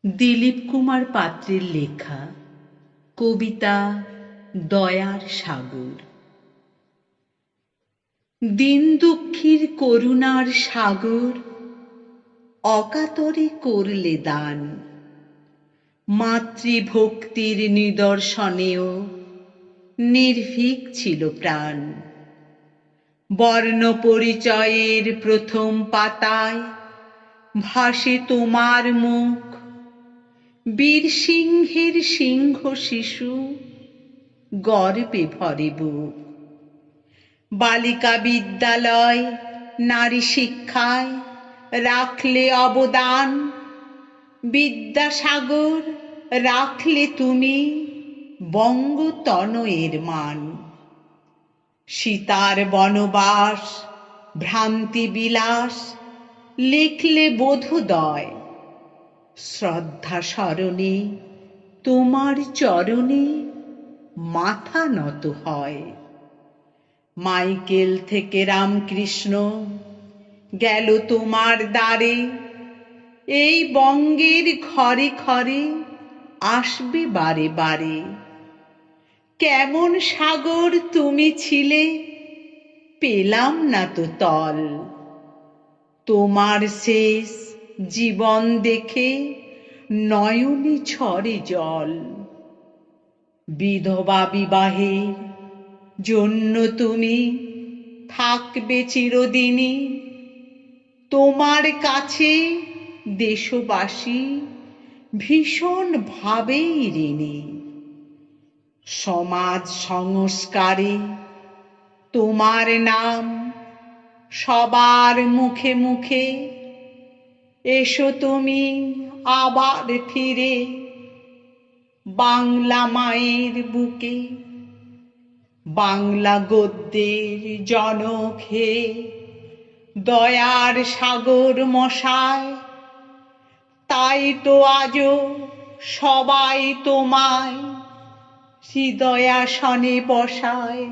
দিলীপ কুমার পাত্রের লেখা কবিতা দয়ার সাগর। দীন দুঃখীর করুণার সাগর অকাতরে করলে দান, মাতৃভক্তির নিদর্শনেও নির্ভীক ছিল প্রাণ। বর্ণ পরিচয়ের প্রথম পাতায় ভাসে তোমার মুখ, বীর সিংহের সিংহ শিশু গর্বে ভরে বুক। বালিকা বিদ্যালয় নারী শিক্ষায় রাখলে অবদান, বিদ্যাসাগর রাখলে তুমি বঙ্গতনয়ের মান। সীতার বনবাস ভ্রান্তি বিলাস লিখলে বোধোদয়, শ্রদ্ধা স্মরণে তোমার চরণে মাথা নত হয়। মাইকেল থেকে রামকৃষ্ণ গেল তোমার দ্বারে, এই বঙ্গের ঘরে ঘরে আসবে বারে বারে। কেমন সাগর তুমি ছিলে পেলাম না তো তল, তোমার শেষ জীবন দেখে নয়নে ঝরে জল। বিধবা বিবাহের জন্য তুমি থাকবে চিরদিনই, তোমার কাছে দেশবাসী ভীষণ ভাবেই ঋণী। সমাজ সংস্কারে তোমার নাম সবার মুখে মুখে, এসো তুমি আবার ফিরে বাংলা মায়ের বুকে। বাংলা গদ্যের জনক হে দয়ার সাগর মশায়, তাই তো আজও সবাই তোমায় হৃদয়াসনে বসায়।